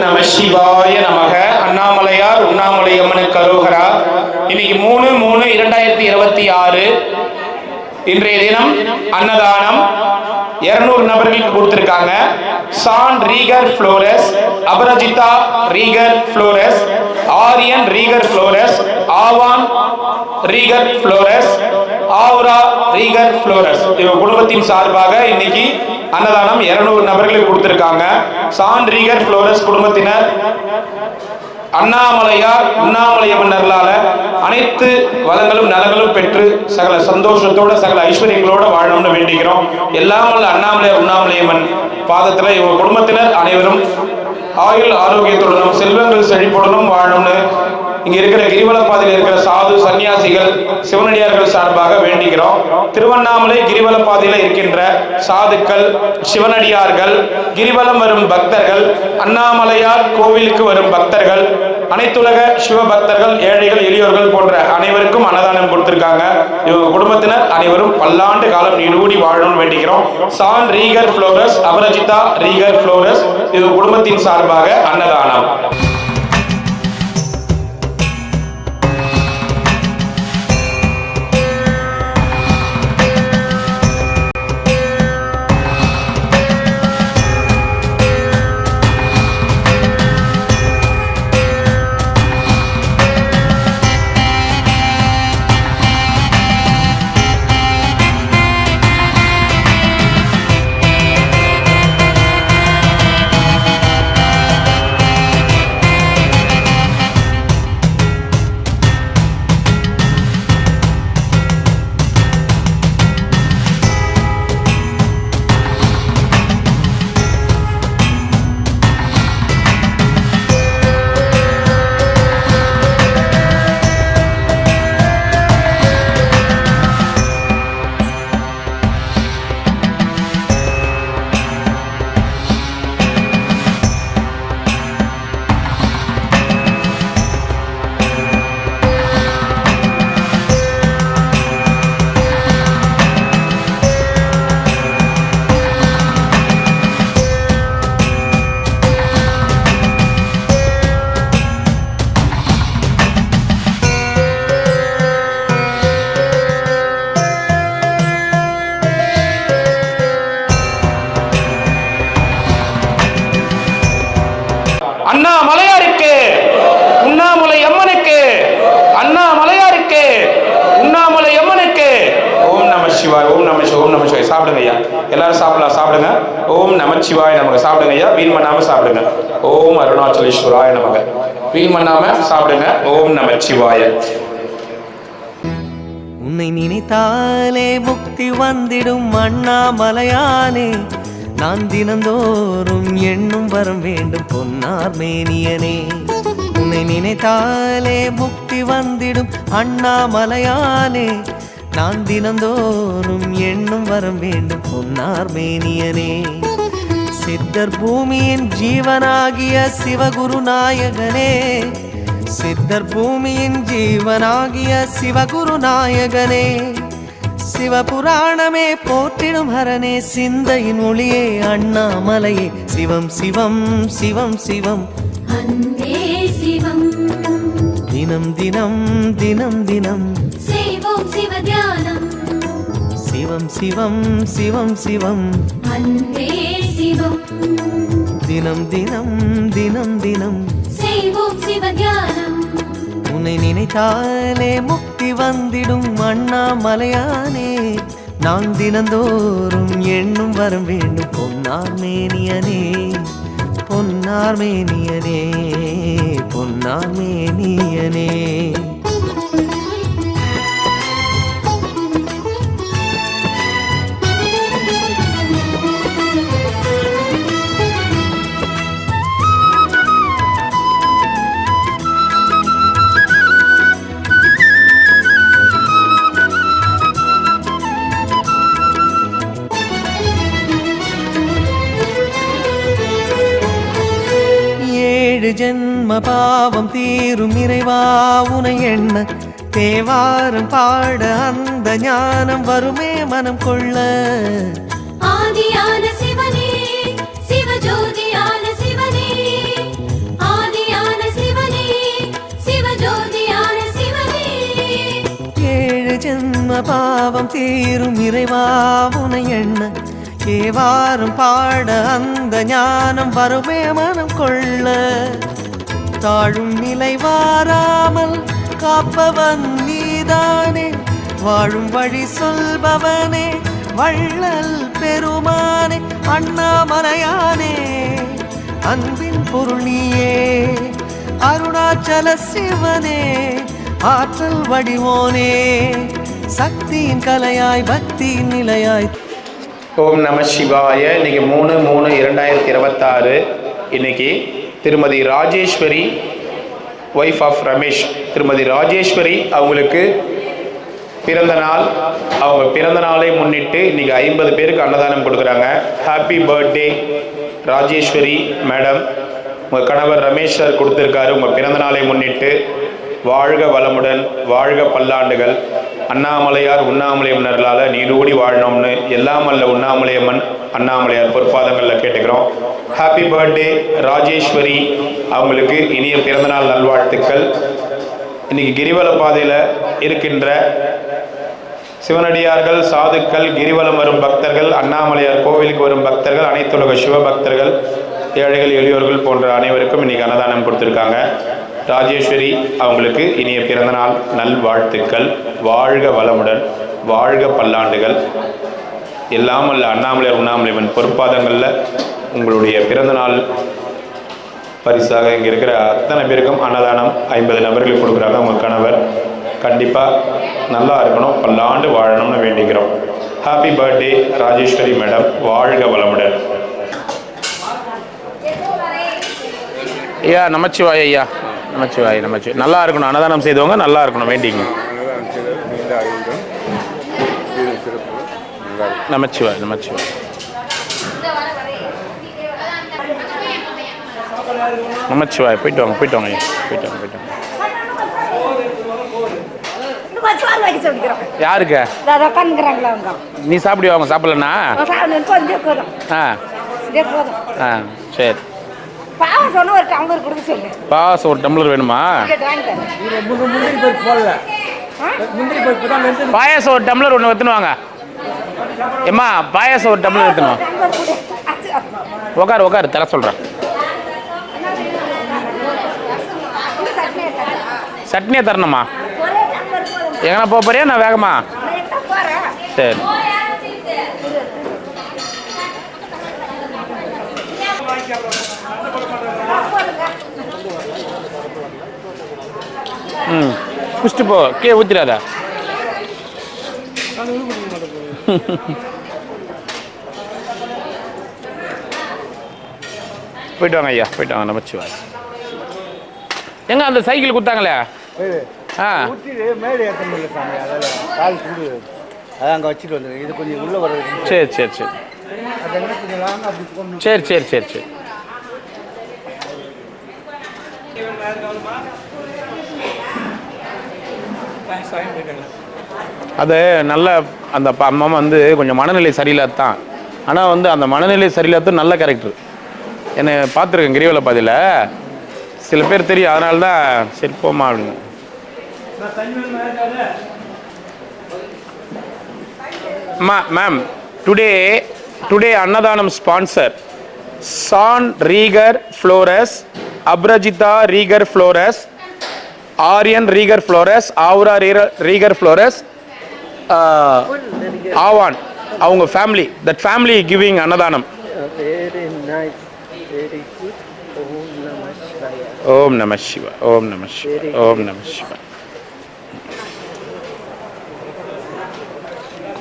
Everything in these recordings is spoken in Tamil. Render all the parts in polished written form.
நம சிவாய நமக. அண்ணாமலையார் உண்ணாமலை அம்மனுக்கு அரோகரா. இன்னைக்கு 3/3/2026 இன்றைய தினம் அன்னதானம் 200 நபர்களுக்கு கொடுத்திருக்காங்க. சான் ரீகர் ஃப்ளோரஸ், அபராஜிதா ரீகர் ஃப்ளோரஸ், ஆரியன் ரீகர் ஃப்ளோரஸ், ஆவான் ரீகர் ஃப்ளோரஸ், ஆவுரா ரீகர் ஃப்ளோரஸ் இவங்க குடும்பத்தின் சார்பாக இன்னைக்கு அன்னதானம் 200 நபர்களுக்கு கொடுத்திருக்காங்க. சான் ரீகர் ஃப்ளோரஸ் குடும்பத்தினர் அண்ணாமலையார் உண்ணாமலை அம்மனர்களால அனைத்து வளங்களும் நலங்களும் பெற்று சகல சந்தோஷத்தோட சகல ஐஸ்வர்யங்களோட வாழணும்னு வேண்டிக்கிறோம். எல்லாம் வல்ல அண்ணாமலையார் உண்ணாமலை அம்மன் பாதத்துல இவங்க குடும்பத்தினர் அனைவரும் ஆயுள் ஆரோக்கியத்துடனும் செல்வங்கள் செழிப்புடனும் வாழணும்னு இங்க இருக்கிற கிரிவலப்பாதையில் இருக்கிற சாது சன்னியாசிகள் சிவனடியார்கள் சார்பாக வேண்டிக்கிறோம். திருவண்ணாமலை கிரிவலப்பாதையில் இருக்கின்ற சாதுக்கள், சிவனடியார்கள், கிரிவலம் வரும் பக்தர்கள், அண்ணாமலையார் கோவிலுக்கு வரும் பக்தர்கள், அனைத்துலக சிவ பக்தர்கள், ஏழைகள், எளியோர்கள் போன்ற அனைவருக்கும் அன்னதானம் கொடுத்திருக்காங்க. இவங்க குடும்பத்தினர் அனைவரும் பல்லாண்டு காலம் நீடூடி வாழணும்னு வேண்டிக்கிறோம். சான் ரீகர் ஃப்ளோரஸ், அபராஜிதா ரீகர் ஃப்ளோரஸ் இவங்க குடும்பத்தின் சார்பாக அன்னதானம். அண்ணாமலையாருக்கு உண்ணாமலை அம்மனுக்கு, அண்ணாமலையாருக்கு உண்ணாமலை அம்மனுக்கு. ஓம் நம சிவாய், ஓம் நம சிவாய், ஓம் நம சிவாய். சாப்பிடுங்க ஐயா, எல்லாரும் சாப்பிடலாம், சாப்பிடுங்க. ஓம் நமச்சிவாய் நமக்கு. சாப்பிடுங்க ஐயா, வீண் பண்ணாம சாப்பிடுங்க. ஓம் அருணாச்சலேஸ்வராய நமக. வீண் பண்ணாம சாப்பிடுங்க. ஓம் நமச்சிவாய. உன்னை நினைத்தாலே முக்தி வந்திடும் அண்ணாமலையானே, நான் தினந்தோறும் எண்ணும் வரம் வேண்டும் பொன்னார் மேனியனே. உன்னை நினைத்தாலே முக்தி வந்திடும் அண்ணாமலையானே, நான் தினந்தோறும் எண்ணும் வரம் வேண்டும் பொன்னார் மேனியனே. சித்தர் பூமியின் ஜீவனாகிய சிவகுரு நாயகனே, சித்தர் பூமியின் ஜீவனாகிய சிவகுரு நாயகனே, சிவபுராணமே போற்றிடும் ஹரனே, சிந்தையின் ஒளியே அண்ணாமலையே. சிவம் சிவம் சிவம் சிவம் அன்பே சிவம், தினம் தினம் தினம் தினம் செய்வோம் சிவ தியானம். சிவம் சிவம் சிவம் சிவம் அன்பே சிவம், தினம் தினம் தினம் தினம் செய்வோம் சிவ தியானம். உன்னை நினைத்தாலே முக்தி வந்திடும் அண்ணாமலையானே, நான் தினந்தோறும் எண்ணும் வரம் வேண்டும் பொன்னார் மேனியனே, பொன்னார் மேனியனே, பொன்னார் மேனியனே. ஜென்ம பாவம் தீரும் இறைவா உனை எண்ண, தேவாரம் பாட அந்த ஞானம் வருமே மனம் கொள்ள. ஆதியான சிவனே, சிவஜோதியான சிவனே, ஜன்ம பாவம் தீரும் இறைவாவுனை எண்ண ஏவாரும் பாட அந்த ஞானம் வருமே மனம் கொள்ள தாழும் நிலை வாராமல் காப்பவன் நீதானே வாழும் வழி சொல்பவனே வள்ளல் பெருமானே அண்ணாமலையானே அன்பின் பொருள் நீயே அருணாச்சல சிவனே ஆற்றல் வடிவோனே சக்தியின் கலையாய் பக்தியின் நிலையாய். ஓம் நம சிவாய. இன்னைக்கு 3/3/2026 இன்னைக்கு திருமதி ராஜேஸ்வரி ஒய்ஃப் ஆஃப் ரமேஷ் திருமதி ராஜேஸ்வரி அவங்களுக்கு பிறந்த நாள். அவங்க பிறந்த நாளை முன்னிட்டு இன்னைக்கு 50 பேருக்கு அன்னதானம் கொடுக்குறாங்க. Happy birthday Rajeshwari madam. உங்கள் கணவர் ரமேஷ் சார் கொடுத்துருக்காரு. உங்கள் பிறந்த நாளை முன்னிட்டு வாழ்க வளமுடன், வாழ்க பல்லாண்டுகள், அண்ணாமலையார் உண்ணாமலையம்மனர்களால் நீடூடி வாழணும்னு எல்லாம் அல்ல உண்ணாமலையம்மன் அண்ணாமலையார் பொற்பாதங்களில் கேட்டுக்கிறோம். Happy birthday Rajeshwari. அவங்களுக்கு இனிய பிறந்தநாள் நல்வாழ்த்துக்கள். இன்னைக்கு கிரிவல பாதையில் இருக்கின்ற சிவனடியார்கள், சாதுக்கள், கிரிவலம் வரும் பக்தர்கள், அண்ணாமலையார் கோவிலுக்கு வரும் பக்தர்கள், அனைத்துலக சிவபக்தர்கள், ஏழைகள், எளியோர்கள் போன்ற அனைவருக்கும் இன்னைக்கு அன்னதானம் கொடுத்துருக்காங்க. ராஜேஸ்வரி அவங்களுக்கு இனிய பிறந்தநாள் நல்வாழ்த்துக்கள். வாழ்க வளமுடன், வாழ்க பல்லாண்டுகள். எல்லாம் அல்ல அண்ணாமலையார் உண்ணாமலையம்மன் பொற்பாதங்களில் உங்களுடைய பிறந்தநாள் பரிசாக இங்கே இருக்கிற அத்தனை பேருக்கும் அன்னதானம் 50 நபர்களுக்கு கொடுக்குறாங்க. உங்கள் கணவர் கண்டிப்பாக நல்லா இருக்கணும், பல்லாண்டு வாழணும்னு வேண்டிக்கிறோம். Happy birthday Rajeshwari madam. வாழ்க வளமுடன். ஐயா நமச்சிவாய். ஐயா நமச்சிவாய். நமச்சிவாய். நல்லா இருக்கணும், அன்னதானம் செய்தவங்க நல்லா இருக்கணும் வேண்டிங்க. நமச்சிவாய். நமச்சிவாய். நமச்சிவாய். போயிட்டு வாங்க, போயிட்டு வாங்க ஐயா, போயிட்டு வாங்க, போயிட்டு வாங்க. யாருக்கு நீ சாப்பிடுவா? அவங்க சாப்பிடலண்ணா? ஆ ஆ சரி. பாயாசம் ஒரு டம்ளர் வேணுமா? பாயாசம் ஒரு டம்ளர் ஒன்று எடுத்துன்னு ஏம்மா, பாயாசம் ஒரு டம்ளர் எடுத்துன்னு உக்காரு உக்காரு தர சொல்கிறேன். சட்னியை தரணுமா? எங்கன்னா போக போறியா? நான் வேகமா? சரி. குடிச்சிட்டு போ, கீழே ஊற்றிடாத. போயிட்டு வாங்க ஐயா, போயிட்டு வாங்க. நமச்சிவாய். எங்க அந்த சைக்கிள் கொடுத்தாங்களே? ஆ அங்கே வச்சுட்டு வந்து இது கொஞ்சம் உள்ள வர. சரி சரி சரி சரி சரி சரி சரி. அது நல்ல அந்த அம்மா வந்து கொஞ்சம் மனநிலை சரியில்லாத தான். ஆனால் வந்து அந்த மனநிலை சரியில்லாத நல்ல கேரக்டர். என்னை பார்த்துருக்கேன் கிரிவல பாதையில், சில பேர் தெரியும், அதனால தான் சரி போமா அப்படின்னு. மேம், டுடே அன்னதானம் ஸ்பான்சர் சான் ரீகர் ஃப்ளோரஸ், அப்ரஜிதா ரீகர் ஃப்ளோரஸ், ஆரியன் ரீகர் ஃப்ளோரஸ், ஆவுரா ரீகர் ஃப்ளோரஸ், ஆவான் அவங்க ஃபேமிலி. தட் ஃபேமிலி கிவிங் அன்னதானம். ஓம் நம சிவா. ஓம் நம சிவா. ஓம் நம சிவா.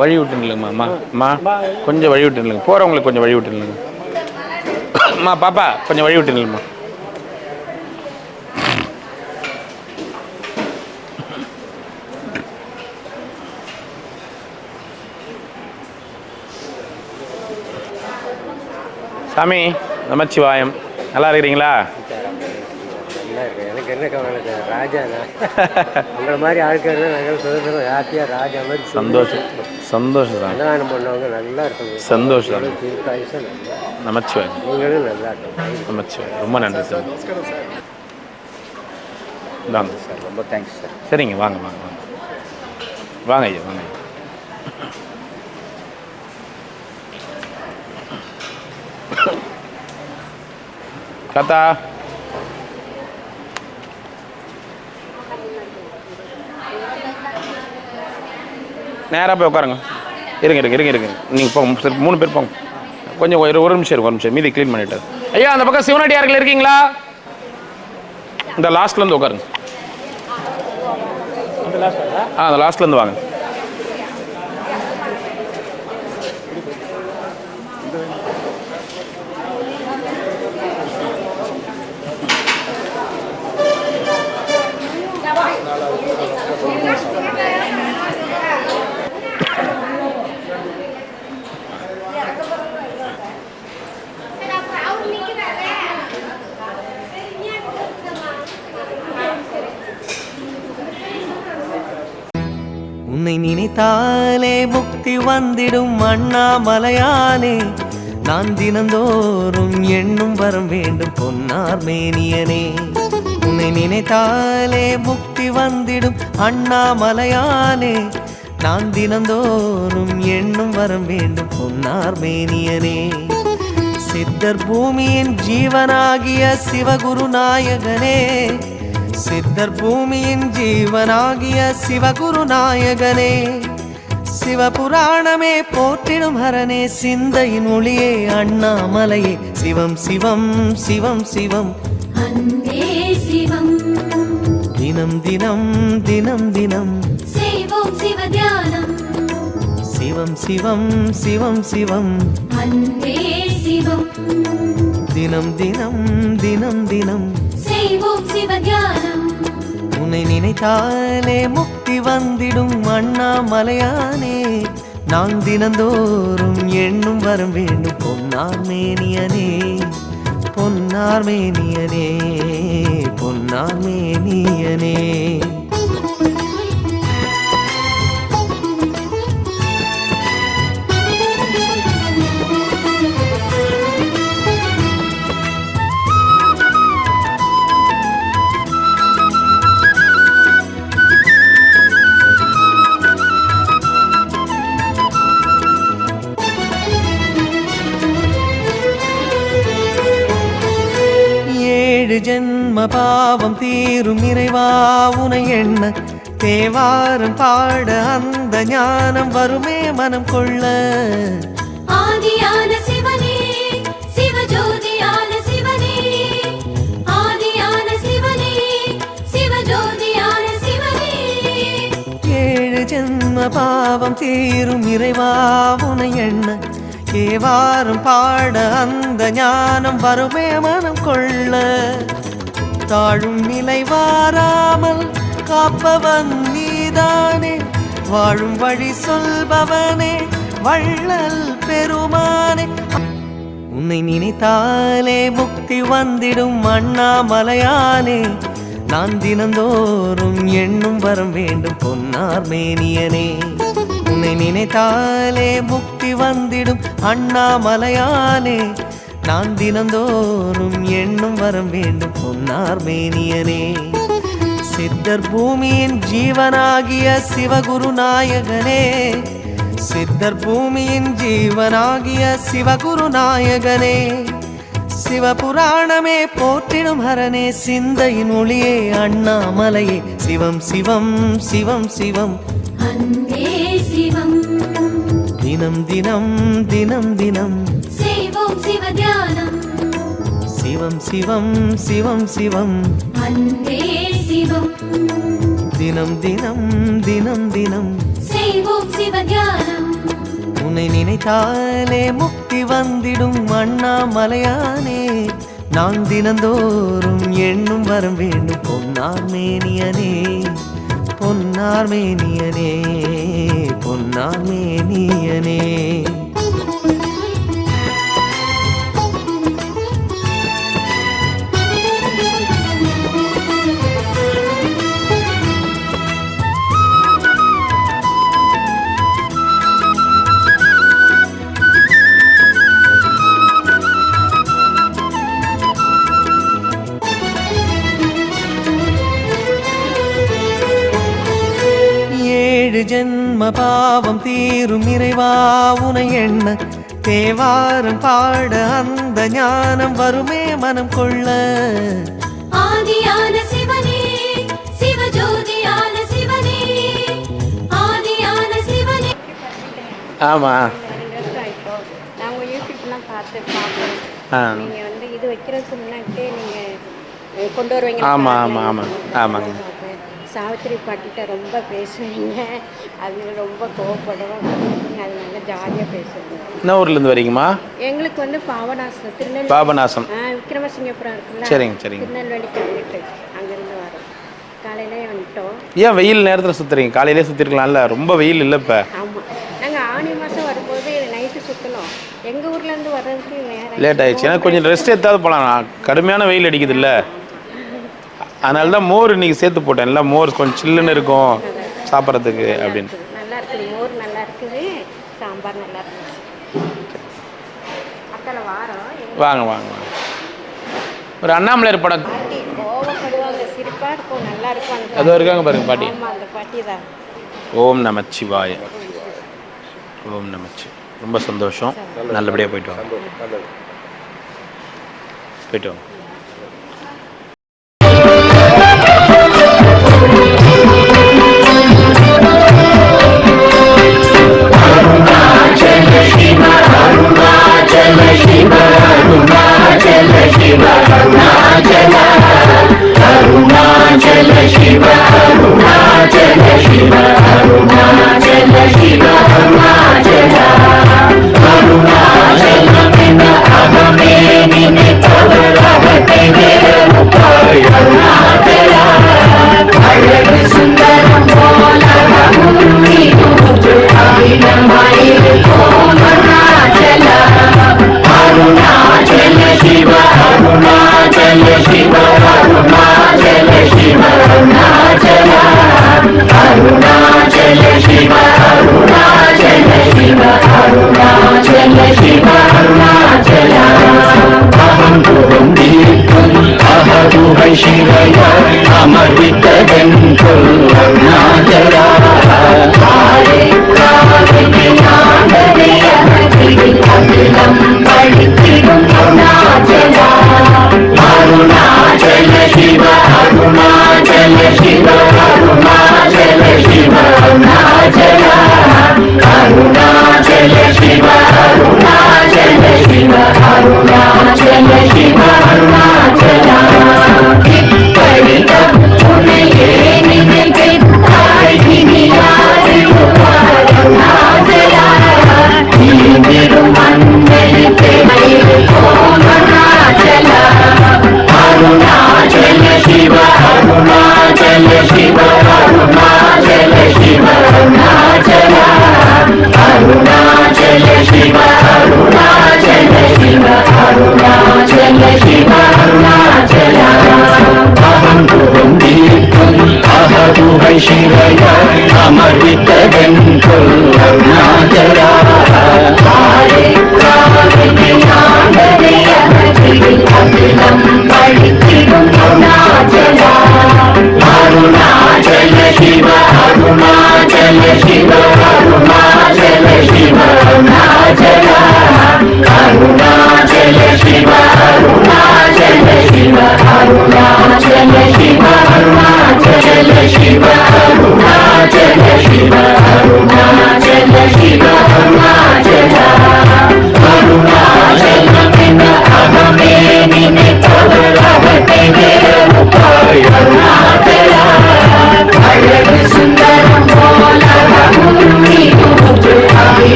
வழி விட்டுங்களேங்கம்மா. அம்மா கொஞ்சம் வழி விட்டுங்களேங்க, போகிறவங்களுக்கு கொஞ்சம் வழி விட்டுங்களேங்க. அம்மா பாப்பா கொஞ்சம் வழி விட்டுங்களேம்மா. சாமி நமச்சிவாயம். நல்லா இருக்கிறீங்களா? எனக்கு என்ன கவலை ராஜா உங்களை மாதிரி ஆட்கள் நாங்கள் சுதந்திரம் ஹாப்பியாக ராஜா மாதிரி. சந்தோஷம் சந்தோஷம் தான். அன்னதானம் பண்ணவங்க நல்லா இருக்கும். சந்தோஷம். நமச்சிவாய். நீங்களும் நல்லா இருக்கும். நமச்சிவாய். ரொம்ப நன்றி சார். வாங்க சார், ரொம்ப தேங்க்ஸ் சார். சரிங்க, வாங்க வாங்க வாங்க வாங்க ஐயா, வாங்க ஐயா. தாத்தா நேராக போய் உட்காருங்க. இருங்க நீங்கள் போங்க, சரி 3 பேர் போங்க. கொஞ்சம் ஒரு நிமிஷம் மீதி க்ளீன் பண்ணிட்டு. ஐயா அந்த பக்கம் சிவனடியார்கள் இருக்கீங்களா? இந்த லாஸ்ட்லேருந்து உட்காருங்க. அந்த லாஸ்ட்லேருந்து வாங்க. உன்னை நினைத்தாலே முக்தி வந்திடும் அண்ணாமலையானே, நான் தினந்தோறும் எண்ணும் வரம் வேண்டும் பொன்னார் மேனியனே. உன்னை நினைத்தாலே முக்தி வந்திடும் அண்ணாமலையானே, நான் தினந்தோறும் எண்ணும் வரம் வேண்டும் பொன்னார் மேனியனே. சித்தர் பூமியின் ஜீவனாகிய சிவகுரு நாயகனே, சித்தர் பூமியின் ஜீவனாகிய சிவகுரு நாயகனே, சிவபுராணமே போற்றிடும் ஹரனே, சிந்தையின் ஒளியே அண்ணாமலையே, சிவம் சிவம் சிவம் சிவம் அன்பே சிவம். தினம் தினம் தினம் தினம் செய்வோம் சிவ தியானம். சிவம் சிவம் சிவம் சிவம் அன்பே சிவம். தினம் தினம் தினம் தினம் செய்வோம் சிவ தியானம். உன்னை நினைத்தாலே முக்தி வந்திடும் அண்ணாமலையானே, நான் தினந்தோறும் எண்ணும் வரம் வேண்டும் பொன்னார் மேனியனே, பொன்னார் மேனியனே, பொன்னார் மேனியனே. ஜென்ம பாவம் தீரும் இறைவா உனை எண்ண, தேவாரம் பாட அந்த ஞானம் வருமே மனம் கொள்ள. ஆதியான சிவனே சிவஜோதியான சிவனே, ஆதியான சிவனே சிவஜோதியான சிவனே. 7 ஜென்ம பாவம் தீரும் இறைவா உனை எண்ண, தேவாரம் பாட அந்த ஞானம் வருமே மனம் கொள்ள. தாழும் நிலை வாராமல் காப்பவன் நீதானே, வாழும் வழி சொல்பவனே வள்ளல் பெருமானே. உன்னை நினைத்தாலே முக்தி வந்திடும் அண்ணாமலையானே, நான் தினந்தோறும் எண்ணும் வரம் வேண்டும் பொன்னார் மேனியனே. உன்னை நினைத்தாலே முக்தி வந்திடும் அண்ணாமலையானே, நான் தினந்தோறும் எண்ணும் வரம் வேண்டும் பொன்னார் மேனியனே. சித்தர் பூமியின் ஜீவனாகிய சிவகுரு நாயகனே, சித்தர் பூமியின் ஜீவனாகிய சிவகுரு நாயகனே, சிவபுராணமே போற்றிடும் ஹரனே, சிந்தையின் ஒளியே அண்ணாமலையே, சிவம் சிவம் சிவம் சிவம் அன்பே சிவம். தினம் தினம் தினம் தினம் செய்வோம் சிவ தியானம். சிவம் சிவம் சிவம் சிவம் அன்பே சிவம். தினம் தினம் தினம் தினம் செய்வோம் சிவ தியானம். உன்னை நினைத்தாலே முக்தி வந்திடும் அண்ணாமலையானே, நான் தினந்தோறும் எண்ணும் வரம் வேண்டும் பொன்னார் மேனியனே, பொன்னார் மேனியனே, பொன்னார் மேனியனே. ஜென்ம பாவம் தீரும் இறைவா உனை எண்ண தேவாரம் பாட அந்த ஞானம் வருமே மனம் கொள்ள. ஆதியான சிவனே சிவஜோதியான சிவனே ஆதியான சிவனே. ஆமாம். நான் உங்கள் யூடியூப்லாம் பார்ப்பேன். நீங்கள் வந்து இது வைக்கிறதுக்கு முன்னாடியே நீங்கள் கொண்டு வருவீங்க. ஆமாங்க. சாவித்திரி பாட்டிகிட்ட ரொம்ப பேசுவீங்க, அது ரொம்ப கோவப்படும். நீங்கள் அது நல்லா ஜாலியாக பேசுவீங்க. என்ன ஊர்லேருந்து வரீங்கம்மா? எங்களுக்கு வந்து பாபநாசம், திருநெல்வேலி. பாபநாசம். விக்ரமசிங்கபுரம் இருக்குல்ல, சரிங்க. திருநெல்வேலிக்கு வந்துட்டு அங்கேருந்து வரோம். காலையிலே வந்துட்டோம். ஏன் வெயில் நேரத்தில் சுற்றுறீங்க? காலையிலே சுற்றிருக்கலாம்ல, ரொம்ப வெயில் இல்லை இப்போ. ஆமாம், நாங்கள் ஆனி மாதம் வரும்போது நைட்டு சுற்றணும். எங்கள் ஊர்லேருந்து வர்றதுக்கு லேட் ஆயிடுச்சு. ஏன்னா கொஞ்சம் ரெஸ்ட் எடுத்தாவது போகலாம், கடுமையான வெயில் அடிக்குது இல்லை. அதனால தான் மோர் இன்றைக்கி சேர்த்து போட்டேன். இல்லை மோர் கொஞ்சம் சில்லுன்னு இருக்கும் சாப்பிட்றதுக்கு அப்படின்னு. நல்லா இருக்குது, மோர் நல்லா இருக்குது, சாம்பார் நல்லா இருந்துச்சு. அக்கறை வாரம் வாங்க. ஒரு அண்ணாமலையார் படம். பாட்டி கோவப்படுவாங்க, சிரிப்பாக இருக்கும், நல்லா இருக்கும். அது இருக்காங்க பாருங்க பாட்டி. ஆமாம், அந்த பாட்டி தான். ஓம் நமச்சிவாய. ஓம் நமச்சிவாய. ரொம்ப சந்தோஷம். நல்லபடியாக போயிட்டு வாங்க. போயிட்டு வாங்க.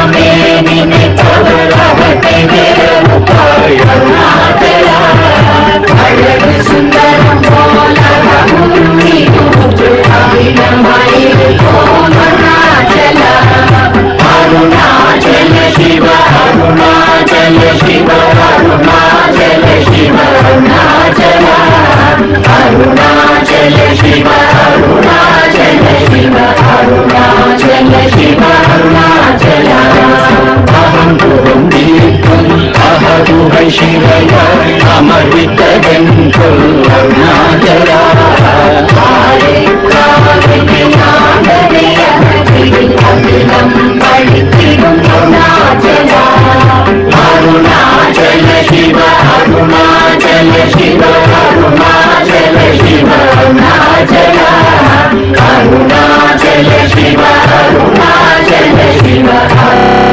Arunachalam Shiva, Arunachala Shiva,